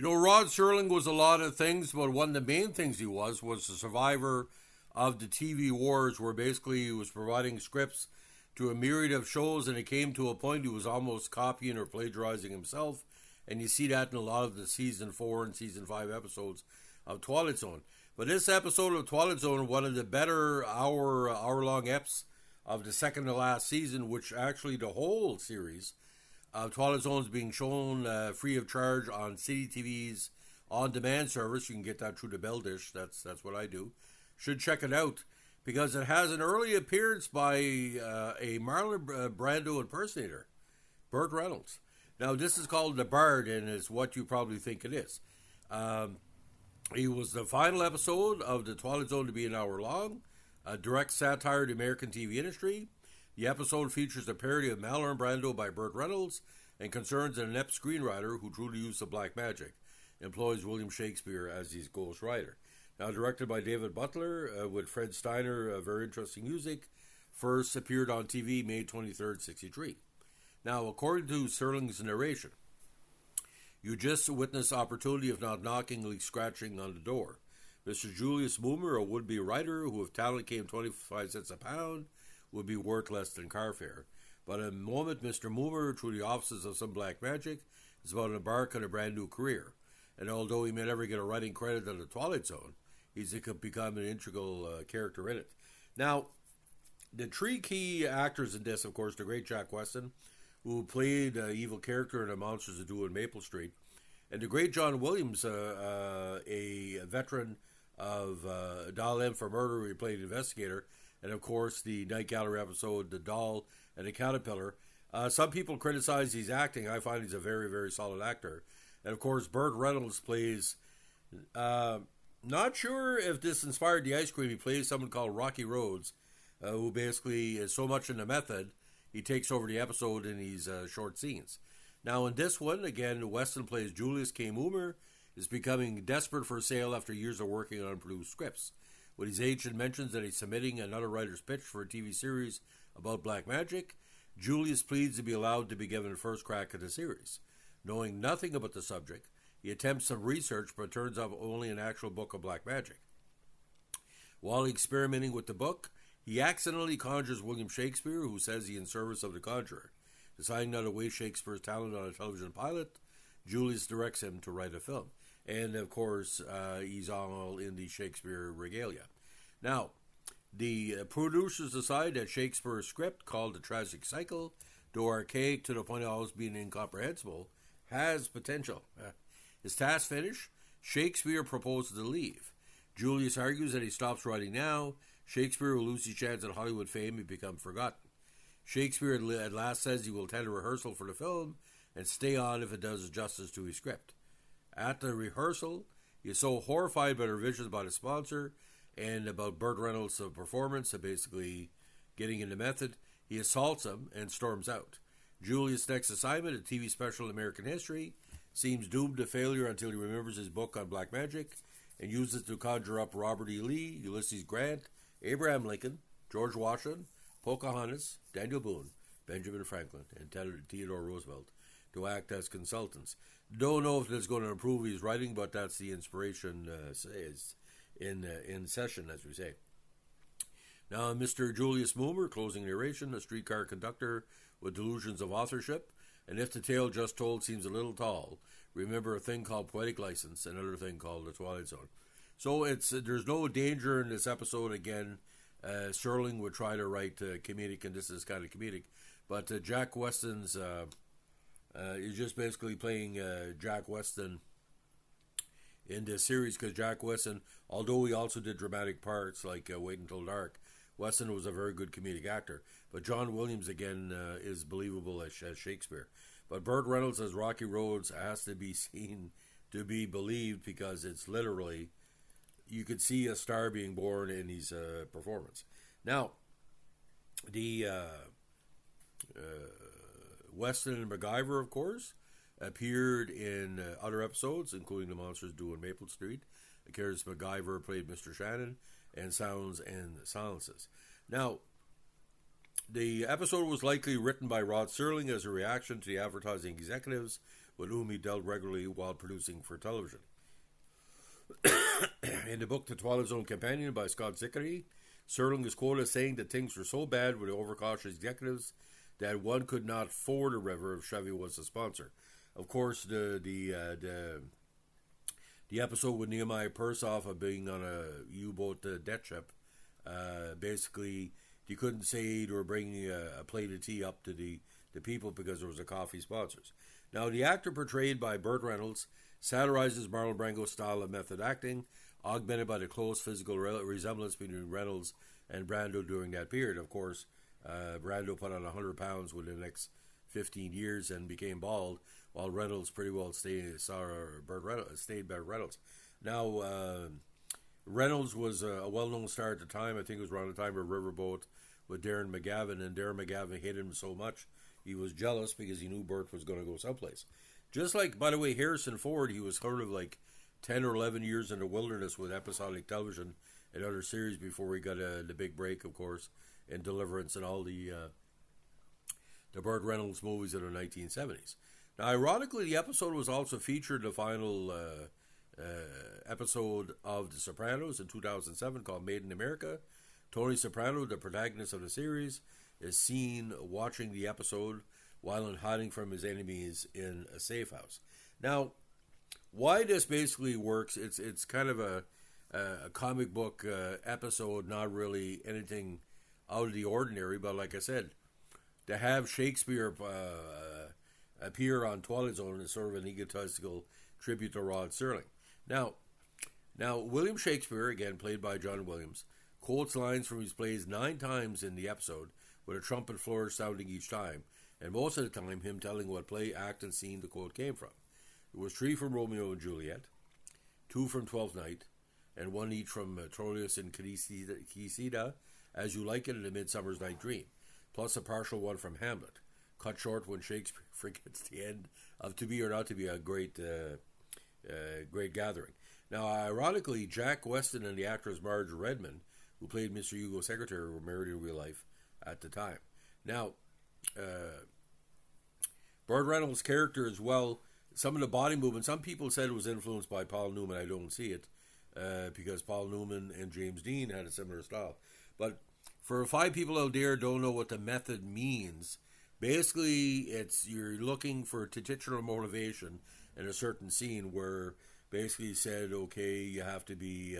Rod Serling was a lot of things, but one of the main things he was the survivor of the TV wars, where basically he was providing scripts to a myriad of shows, and it came to a point he was almost copying or plagiarizing himself, and you see that in a lot of the season 4 and season 5 episodes of Twilight Zone. But this episode of Twilight Zone, one of the better hour-long eps of the second to last season, which actually the whole series of Twilight Zone is being shown free of charge on City TV's on-demand service. You can get that through the Bell Dish. That's what I do. Should check it out, because it has an early appearance by a Marlon Brando impersonator, Burt Reynolds. Now, this is called The Bard, and is what you probably think it is. He was the final episode of the Twilight Zone to be an hour long, a direct satire of the American TV industry. The episode features a parody of Marlon Brando by Burt Reynolds and concerns an inept screenwriter who, through the use of black magic, employs William Shakespeare as his ghost writer. Now directed by David Butler, with Fred Steiner, very interesting music, first appeared on TV May 23rd, 1963. Now, according to Serling's narration, you just witnessed opportunity of not knockingly scratching on the door. Mr. Julius Moomer, a would-be writer who, if talent came 25 cents a pound, would be worth less than car fare. But at the moment, Mr. Moomer, through the offices of some black magic, is about to embark on a brand new career. And although he may never get a writing credit on the Twilight Zone, he's become an integral character in it. Now, the three key actors in this, of course, the great Jack Weston, who played an evil character in The Monsters That Do in Maple Street, and the great John Williams, a veteran of Dial M for Murder, where he played an investigator, and of course the Night Gallery episode, The Doll and the Caterpillar. Some people criticize his acting. I find he's a very, very solid actor. And of course, Burt Reynolds plays, not sure if this inspired the ice cream, he plays someone called Rocky Rhodes, who basically is so much in the method, he takes over the episode in these short scenes. Now in this one, again, Weston plays Julius K. Moomer, is becoming desperate for a sale after years of working on unproduced scripts. When his agent mentions that he's submitting another writer's pitch for a TV series about black magic, Julius pleads to be allowed to be given first crack at the series. Knowing nothing about the subject, he attempts some research, but turns up only an actual book of black magic. While experimenting with the book, he accidentally conjures William Shakespeare, who says he's in service of the conjurer. Deciding not to waste Shakespeare's talent on a television pilot, Julius directs him to write a film. And, of course, he's all in the Shakespeare regalia. Now, the producers decide that Shakespeare's script, called The Tragic Cycle, though archaic to the point of always being incomprehensible, has potential. His task finished, Shakespeare proposes to leave. Julius argues that he stops writing now. Shakespeare will lose his chance at Hollywood fame and become forgotten. Shakespeare at last says he will attend a rehearsal for the film and stay on if it does justice to his script. At the rehearsal, he is so horrified by the revisions by the sponsor and about Burt Reynolds' performance of basically getting in the method, he assaults him and storms out. Julius' next assignment, a TV special American history, seems doomed to failure until he remembers his book on black magic and uses it to conjure up Robert E. Lee, Ulysses Grant, Abraham Lincoln, George Washington, Pocahontas, Daniel Boone, Benjamin Franklin, and Theodore Roosevelt to act as consultants. Don't know if that's going to improve his writing, but that's the inspiration is in session, as we say. Now, Mr. Julius Moomer, closing narration, a streetcar conductor with delusions of authorship, and if the tale just told seems a little tall, remember a thing called poetic license, another thing called the Twilight Zone. So there's no danger in this episode. Again, Serling would try to write comedic, and this is kind of comedic, but Jack Weston's is just basically playing Jack Weston in this series, because Jack Weston, although he also did dramatic parts like Wait Until Dark, Weston was a very good comedic actor. But John Williams, again, is believable as Shakespeare. But Burt Reynolds as Rocky Rhodes has to be seen to be believed, because it's literally, you could see a star being born in his performance. Now, the Weston and MacGyver, of course, appeared in other episodes, including The Monsters Do in Maple Street. The character MacGyver played Mr. Shannon, and Sounds and Silences. Now, the episode was likely written by Rod Serling as a reaction to the advertising executives with whom he dealt regularly while producing for television. In the book The Twilight Zone Companion by Scott Zickery, Serling is quoted as saying that things were so bad with the overcautious executives that one could not ford a river if Chevy was a sponsor. Of course, the episode with Nehemiah Persoff of being on a U-boat debt ship, basically, you couldn't say they were bringing a plate of tea up to the people because there was a coffee sponsors. Now, the actor portrayed by Burt Reynolds satirizes Marlon Brando's style of method acting, augmented by the close physical resemblance between Reynolds and Brando during that period. Of course, Brando put on 100 pounds within the next 15 years and became bald, while Reynolds pretty well stayed Burt Reynolds. Now, Reynolds was a well-known star at the time. I think it was around the time of Riverboat with Darren McGavin, and Darren McGavin hated him so much he was jealous because he knew Burt was going to go someplace. Just like, by the way, Harrison Ford, he was sort of like 10 or 11 years in the wilderness with episodic television and other series before he got the big break, of course, in Deliverance and all the Burt Reynolds movies in the 1970s. Now, ironically, the episode was also featured in the final episode of The Sopranos in 2007 called Made in America. Tony Soprano, the protagonist of the series, is seen watching the episode while in hiding from his enemies in a safe house. Now, why this basically works, it's kind of a comic book episode, not really anything out of the ordinary, but like I said, to have Shakespeare appear on Twilight Zone is sort of an egotistical tribute to Rod Serling. Now, William Shakespeare, again played by John Williams, quotes lines from his plays 9 times in the episode, with a trumpet flourish sounding each time, and most of the time him telling what play, act, and scene the quote came from. It was 3 from Romeo and Juliet, 2 from Twelfth Night, and 1 each from Troilus and Cressida, As You Like It, and A Midsummer's Night Dream, plus a partial 1 from Hamlet, cut short when Shakespeare forgets the end of To Be or Not to Be, a great gathering. Now, ironically, Jack Weston and the actress Marge Redmond, who played Mr. Hugo's secretary, were married in real life at the time. Now, Burt Reynolds' character as well, some of the body movement, some people said it was influenced by Paul Newman. I don't see it, because Paul Newman and James Dean had a similar style. But for 5 people out there who don't know what the method means, basically it's you're looking for titular motivation in a certain scene where basically said, okay, you have to be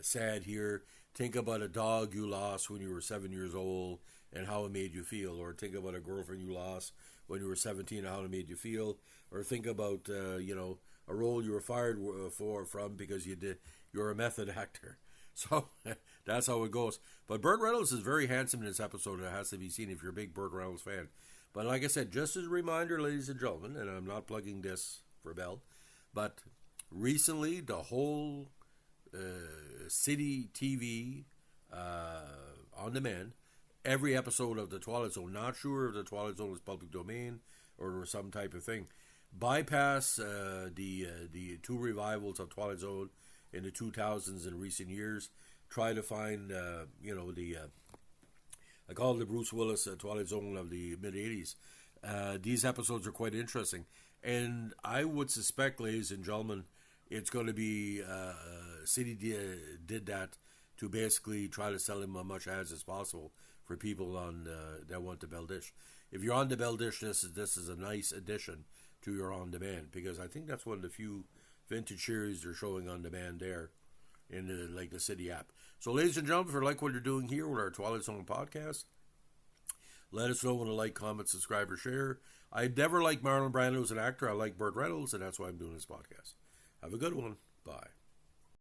sad here. Think about a dog you lost when you were 7 years old and how it made you feel. Or think about a girlfriend you lost when you were 17 and how it made you feel. Or think about, a role you were fired from because you're a method actor. So that's how it goes. But Burt Reynolds is very handsome in this episode. It has to be seen if you're a big Burt Reynolds fan. But like I said, just as a reminder, ladies and gentlemen, and I'm not plugging this for Bell, but recently the whole City TV on demand, every episode of The Twilight Zone, not sure if The Twilight Zone is public domain or some type of thing, bypass the 2 revivals of Twilight Zone in the 2000s in recent years, try to find, I call it the Bruce Willis Twilight Zone of the mid-80s. These episodes are quite interesting. And I would suspect, ladies and gentlemen, it's going to be, City did that to basically try to sell him as much ads as possible for people on that want the Bell Dish. If you're on the Bell Dish, this is a nice addition to your on-demand, because I think that's one of the few vintage series they're showing on demand there in the City app. So, ladies and gentlemen, if you like what you're doing here with our Twilight Zone podcast, let us know when to like, comment, subscribe, or share. I never liked Marlon Brando as an actor. I like Burt Reynolds, and that's why I'm doing this podcast. Have a good one. Bye.